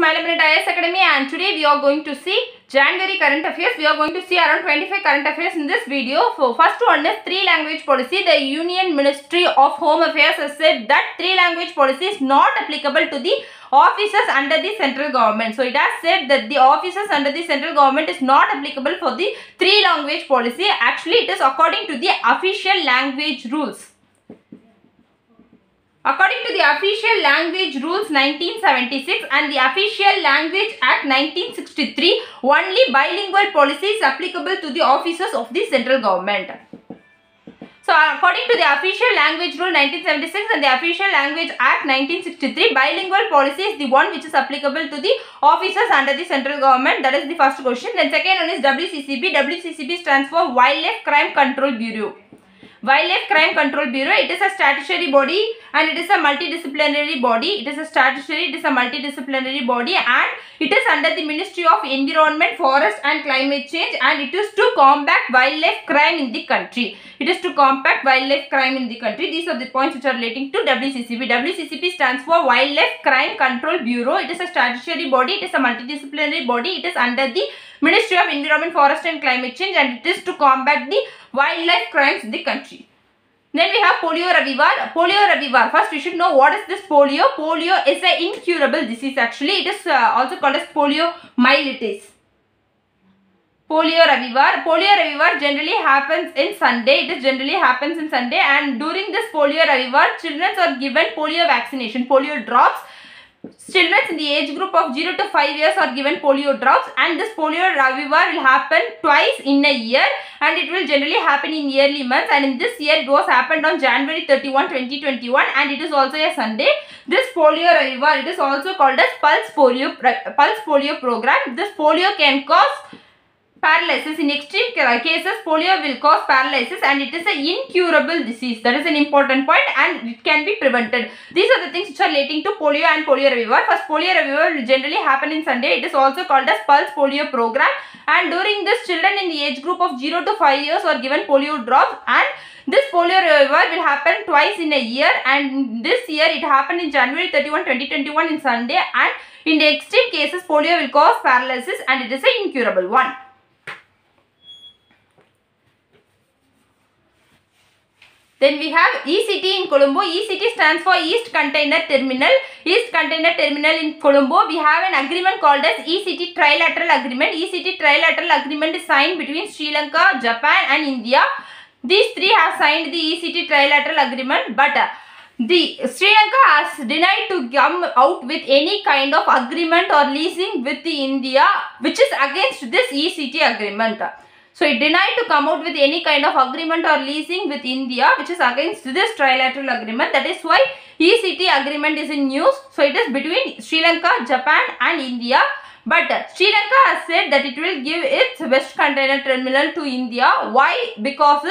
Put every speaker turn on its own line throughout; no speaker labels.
Smile Minute IAS Academy, and today we are going to see January current affairs. We are going to see around 25 current affairs in this video. So first one is 3-language policy. The Union Ministry of Home Affairs has said that 3-language policy is not applicable to the officers under the central government. So it has said that the officers under the central government is not applicable for the 3-language policy. Actually, it is according to the official language rules. According to the Official Language Rules 1976 and the Official Language Act 1963, only bilingual policy is applicable to the officers of the central government. So, according to the Official Language Rule 1976 and the Official Language Act 1963, bilingual policy is the one which is applicable to the officers under the central government. That is the first question. Then second one is WCCB. WCCB stands for Wildlife Crime Control Bureau. Wildlife Crime Control Bureau, it is a statutory body and it is a multidisciplinary body. It is a statutory, it is a multidisciplinary body, and it is under the Ministry of Environment, Forest and Climate Change, and it is to combat wildlife crime in the country. It is to combat wildlife crime in the country. These are the points which are relating to WCCB. WCCB stands for Wildlife Crime Control Bureau. It is a statutory body, it is a multidisciplinary body, it is under the Ministry of Environment, Forest and Climate Change, and it is to combat the wildlife crimes in the country. Then we have Polio Ravivar. Polio Ravivar. First, we should know what is this polio. Polio is an incurable disease. Actually, it is also called as poliomyelitis. Polio Ravivar. Polio Ravivar generally happens in Sunday. It is generally happens in Sunday, and during this Polio Ravivar, children are given polio vaccination, polio drops. Children in the age group of 0 to 5 years are given polio drops, and this polio ravivar will happen twice in a year, and it will generally happen in yearly months, and in this year it was happened on January 31, 2021, and it is also a Sunday. This polio ravivar, it is also called as pulse polio program. This polio can cause paralysis. In extreme cases, polio will cause paralysis, and it is an incurable disease. That is an important point, and it can be prevented. These are the things which are relating to polio and polio ravivar. First, polio ravivar will generally happen in Sunday. It is also called as pulse polio program, and during this, children in the age group of 0 to 5 years are given polio drops, and this polio ravivar will happen twice in a year, and this year it happened in January 31, 2021 in Sunday, and in the extreme cases, polio will cause paralysis, and it is an incurable one. Then we have ECT in Colombo. ECT stands for East Container Terminal. East Container Terminal in Colombo. We have an agreement called as ECT Trilateral Agreement. ECT Trilateral Agreement is signed between Sri Lanka, Japan and India. These three have signed the ECT Trilateral Agreement, but the Sri Lanka has denied to come out with any kind of agreement or leasing with the India, which is against this ECT agreement. So it denied to come out with any kind of agreement or leasing with India, which is against this trilateral agreement. That is why ECT agreement is in news. So it is between Sri Lanka, Japan and India. But Sri Lanka has said that it will give its West Container Terminal to India. Why? Because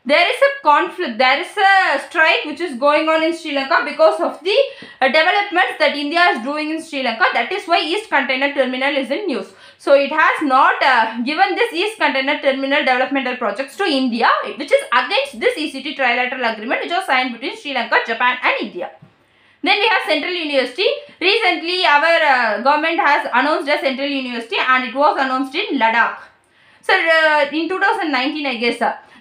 there is a conflict, there is a strike which is going on in Sri Lanka because of the developments that India is doing in Sri Lanka. That is why East Container Terminal is in news. So it has not given this East Container Terminal developmental projects to India, which is against this ECT Trilateral Agreement which was signed between Sri Lanka, Japan and India. Then we have Central University. Recently our government has announced a Central University, and it was announced in Ladakh. So in 2019, I guess,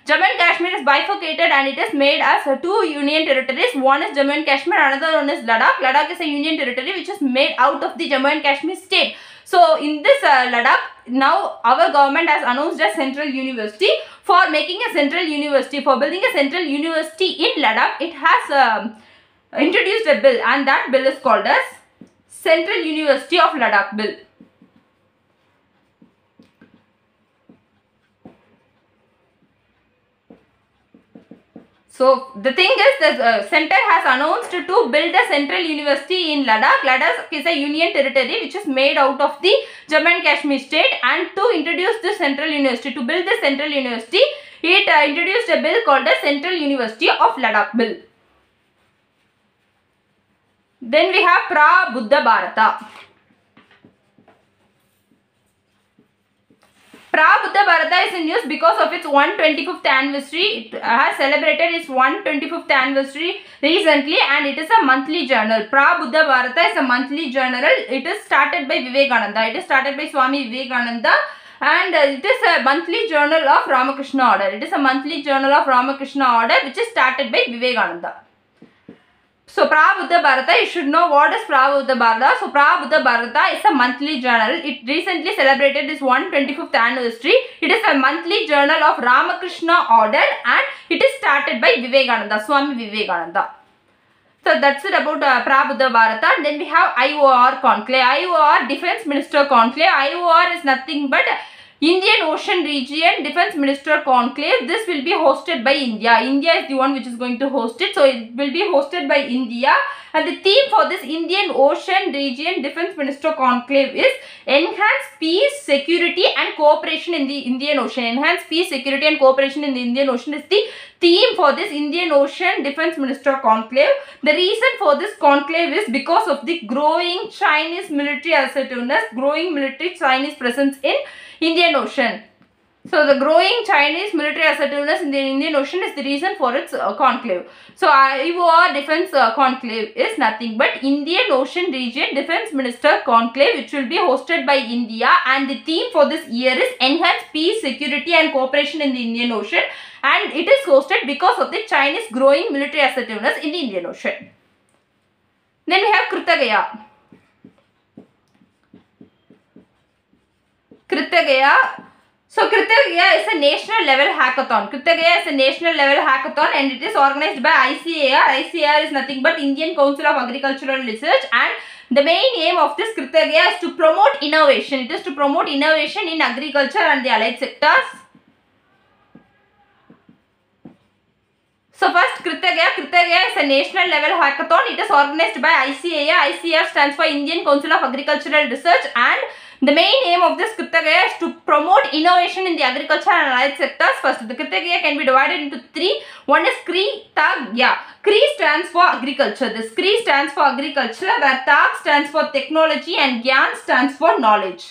Jammu and Kashmir is bifurcated, and it is made as two union territories. One is Jammu and Kashmir, another one is Ladakh. Ladakh is a union territory which is made out of the Jammu and Kashmir state. So in this Ladakh, now our government has announced a central university. For making a central university, for building a central university in Ladakh, it has introduced a bill, and that bill is called as Central University of Ladakh Bill. So the thing is, the center has announced to build a central university in Ladakh. Ladakh is a union territory which is made out of the Jammu and Kashmir state, and to introduce the central university, to build the central university, it introduced a bill called the Central University of Ladakh Bill. Then we have Pra-Buddha Bharata. Prabuddha Bharata is in news because of its 125th anniversary. It has celebrated its 125th anniversary recently, and it is a monthly journal. Prabuddha Bharata is a monthly journal. It is started by Vivekananda. It is started by Swami Vivekananda, and it is a monthly journal of Ramakrishna Order. It is a monthly journal of Ramakrishna Order which is started by Vivekananda. So Prabuddha Bharata, you should know what is Prabuddha Bharata. So Prabuddha Bharata is a monthly journal. It recently celebrated its 125th anniversary. It is a monthly journal of Ramakrishna Order, and it is started by Vivekananda, Swami Vivekananda. So that's it about Prabuddha Bharata. Then we have IOR Conclave. IOR Defense Minister Conclave. IOR is nothing but Indian Ocean Region Defense Minister Conclave. This will be hosted by India. India is the one which is going to host it. So it will be hosted by India. And the theme for this Indian Ocean Region Defense Minister Conclave is Enhance Peace, Security and Cooperation in the Indian Ocean. Enhance Peace, Security and Cooperation in the Indian Ocean is the theme for this Indian Ocean Defense Minister Conclave. The reason for this conclave is because of the growing Chinese military assertiveness, growing military Chinese presence in Indian Ocean. So the growing Chinese military assertiveness in the Indian Ocean is the reason for its conclave. So IOR Defense Conclave is nothing but Indian Ocean Region Defense Minister Conclave, which will be hosted by India, and the theme for this year is Enhance Peace, Security and Cooperation in the Indian Ocean, and it is hosted because of the Chinese growing military assertiveness in the Indian Ocean. Then we have Kritagaya. Kritagaya. So Kritagaya is a national level hackathon. Kritagaya is a national level hackathon, and it is organized by ICAR. ICAR is nothing but Indian Council of Agricultural Research, and the main aim of this Kritagaya is to promote innovation. It is to promote innovation in agriculture and the allied sectors. So first Kritagaya. Kritagaya is a national level hackathon. It is organized by ICAR. ICAR stands for Indian Council of Agricultural Research, and the main aim of this Kritagaya is to promote innovation in the agriculture and allied sectors. First, the Kritagaya can be divided into three. One is Kritagya. Kri stands for agriculture. This Kri stands for agriculture, where Tag stands for technology and Gyan stands for knowledge.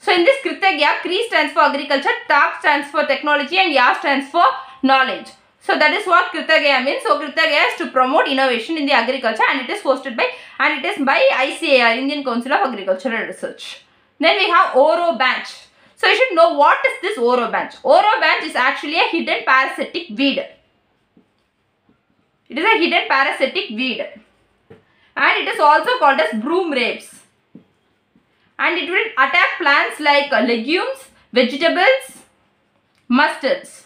So in this Kritagaya, Kri stands for agriculture, Tag stands for technology, and Ya stands for knowledge. So that is what Kritagaya means. So Kritagaya is to promote innovation in the agriculture, and it is hosted by ICAR, Indian Council of Agricultural Research. Then we have Oro Banch. So you should know what is this Oro Banch. Oro Banch is actually a hidden parasitic weed. It is a hidden parasitic weed, and it is also called as broom rapes. And it will attack plants like legumes, vegetables, mustards.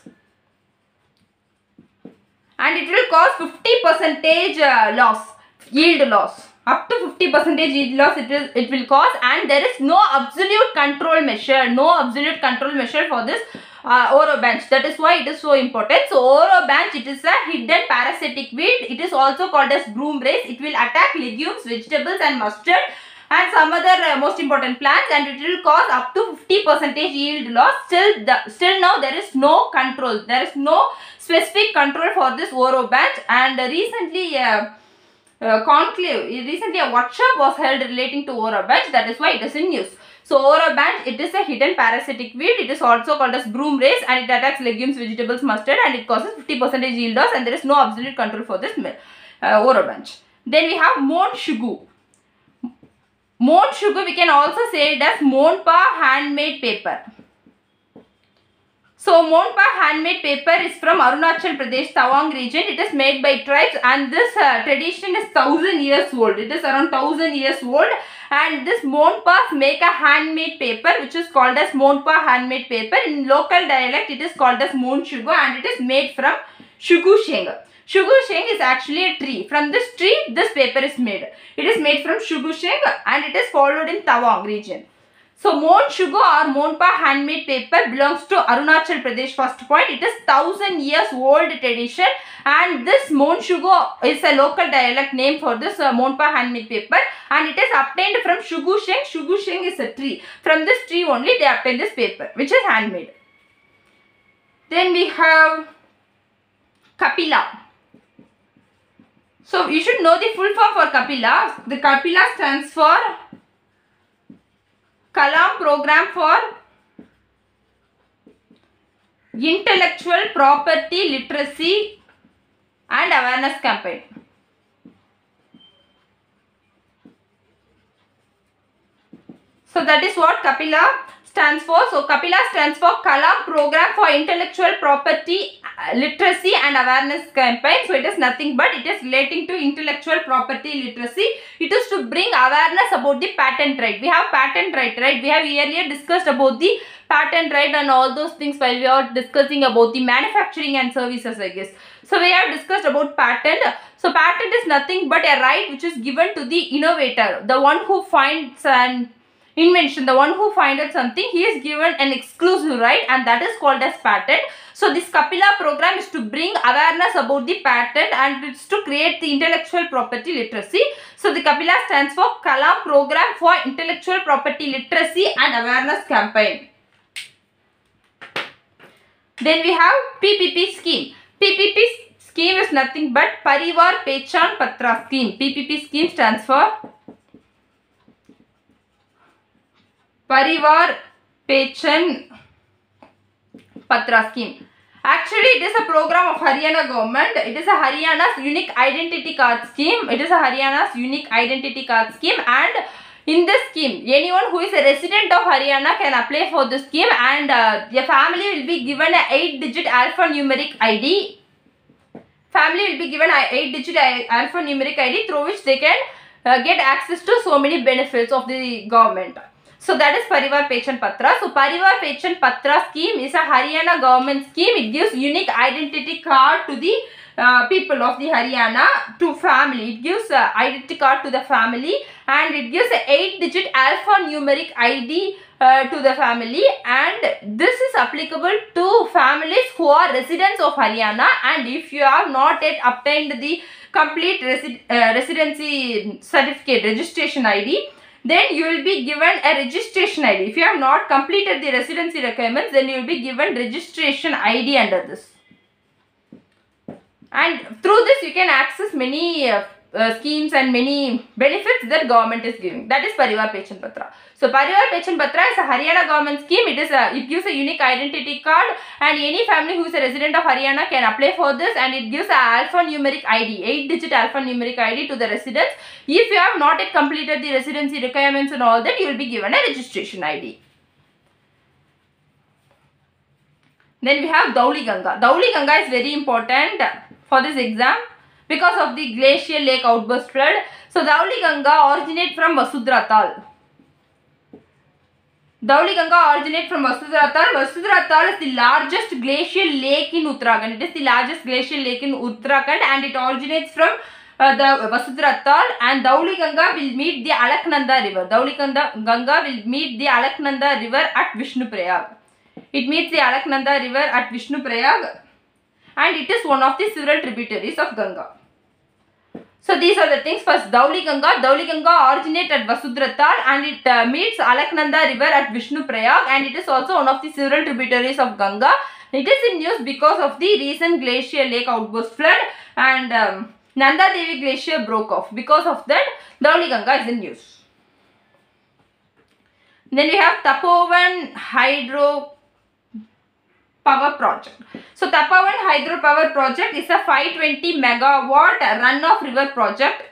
And it will cause 50% loss, yield loss. Up to 50% yield loss it will cause, and there is no absolute control measure. No absolute control measure for this Oro Banch. That is why it is so important. So Oro Banch, it is a hidden parasitic weed. It is also called as broom race. It will attack legumes, vegetables and mustard and some other most important plants, and it will cause up to 50% yield loss. Still now there is no control. There is no specific control for this Oro Banch, and recently a workshop was held relating to Oro Banch. That is why it is in news. So Oro Banch, it is a hidden parasitic weed. It is also called as broom race, and it attacks legumes, vegetables, mustard, and it causes 50% yield loss, and there is no absolute control for this Oro Banch. Then we have Mon Shugu. Mon Shugu, we can also say it as Monpa handmade paper. So Monpa handmade paper is from Arunachal Pradesh, Tawang region. It is made by tribes, and this tradition is 1000 years old. It is around 1000 years old, and this Monpas make a handmade paper which is called as Monpa handmade paper. In local dialect it is called as Mon Shugu, and it is made from Shugu Sheng. Shugu Sheng is actually a tree. From this tree this paper is made. It is made from Shugu Sheng, and it is followed in Tawang region. So Mon Shugu or Monpa handmade paper belongs to Arunachal Pradesh. First point, it is 1000 years old tradition, and this Mon Shugu is a local dialect name for this Monpa handmade paper, and it is obtained from Shugu Sheng. Shugu Sheng is a tree. From this tree only they obtain this paper which is handmade. Then we have Kapila. So you should know the full form for Kapila. The Kapila stands for Kalam Program for intellectual property literacy and awareness campaign. So that is what Kapila stands for. So Kapila stands for Kalam Program for Intellectual Property Literacy and Awareness Campaign. So it is nothing but it is relating to intellectual property literacy. It is to bring awareness about the patent right. We have patent right, right? We have earlier discussed about the patent right and all those things while we are discussing about the manufacturing and services, I guess. So we have discussed about patent. So patent is nothing but a right which is given to the innovator, the one who finds an invention, the one who finded something, he is given an exclusive right, and that is called as patent. So this Kapila program is to bring awareness about the patent and it's to create the intellectual property literacy. So the Kapila stands for Kalam Program for Intellectual Property Literacy and Awareness Campaign. Then we have PPP scheme. PPP scheme is nothing but Parivar Pechan Patra scheme. PPP scheme stands for Parivar Pechan Patra scheme. Actually, it is a program of Haryana government. It is a Haryana's unique identity card scheme. It is a Haryana's unique identity card scheme, and in this scheme, anyone who is a resident of Haryana can apply for this scheme, and your family will be given a 8-digit alphanumeric ID. Family will be given a 8-digit alphanumeric ID through which they can get access to so many benefits of the government. So that is Parivar Pechan Patra. So Parivar Pechan Patra scheme is a Haryana government scheme. It gives unique identity card to the people of the Haryana, to family. It gives identity card to the family, and it gives a 8-digit alphanumeric ID to the family, and this is applicable to families who are residents of Haryana, and if you have not yet obtained the complete residency certificate registration ID, then you will be given a registration ID. If you have not completed the residency requirements, then you will be given registration ID under this. And through this you can access many schemes and many benefits that government is giving. That is Parivar Pechan Patra. So Parivar Pechan Patra is a Haryana government scheme. It gives a unique identity card, and any family who is a resident of Haryana can apply for this, and it gives an alphanumeric ID, 8-digit alphanumeric ID to the residents. If you have not yet completed the residency requirements and all that, you will be given a registration ID. Then we have Dhauli Ganga. Dhauli Ganga is very important for this exam because of the glacial lake outburst flood. So Dhauli Ganga originates from Vasudhara Tal. Dhauli Ganga originates from Vasudhara Tal. Vasudhara Tal is the largest glacial lake in Uttarakhand. It is the largest glacial lake in Uttarakhand, and it originates from the Vasudhara Tal, and Dhauli Ganga will meet the Alaknanda river. Dhauli Ganga will meet the Alaknanda river at Vishnuprayag. It meets the Alaknanda river at Vishnuprayag, and it is one of the several tributaries of Ganga. So these are the things. First, Dhauli Ganga. Dhauli Ganga originates at Vasudhara Tal, and it meets Alaknanda river at Vishnuprayag, and it is also one of the several tributaries of Ganga. It is in news because of the recent glacial lake outburst flood, and Nanda Devi glacier broke off. Because of that, Dhauli Ganga is in news. Then we have Tapovan Hydro Power Project. So Tapovan Hydro Power Project is a 520 megawatt run-off river project.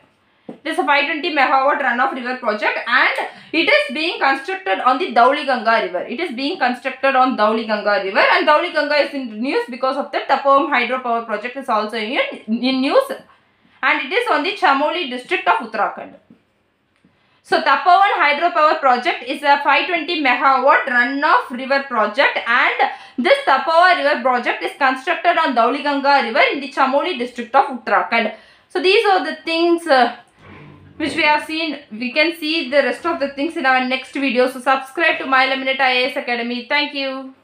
It is a 520 megawatt run-off river project, and it is being constructed on the Dhauli Ganga river. It is being constructed on Dhauli Ganga river, and Dhauli Ganga is in news because of that. Tapovan Hydro Power Project is also in news, and it is on the Chamoli district of Uttarakhand. So Tapovan Hydropower Project is a 520 megawatt run-off river project, and this Tapovan river project is constructed on Dhauli Ganga river in the Chamoli district of Uttarakhand. So these are the things which we have seen. We can see the rest of the things in our next video. So subscribe to My Laminate IAS Academy. Thank you.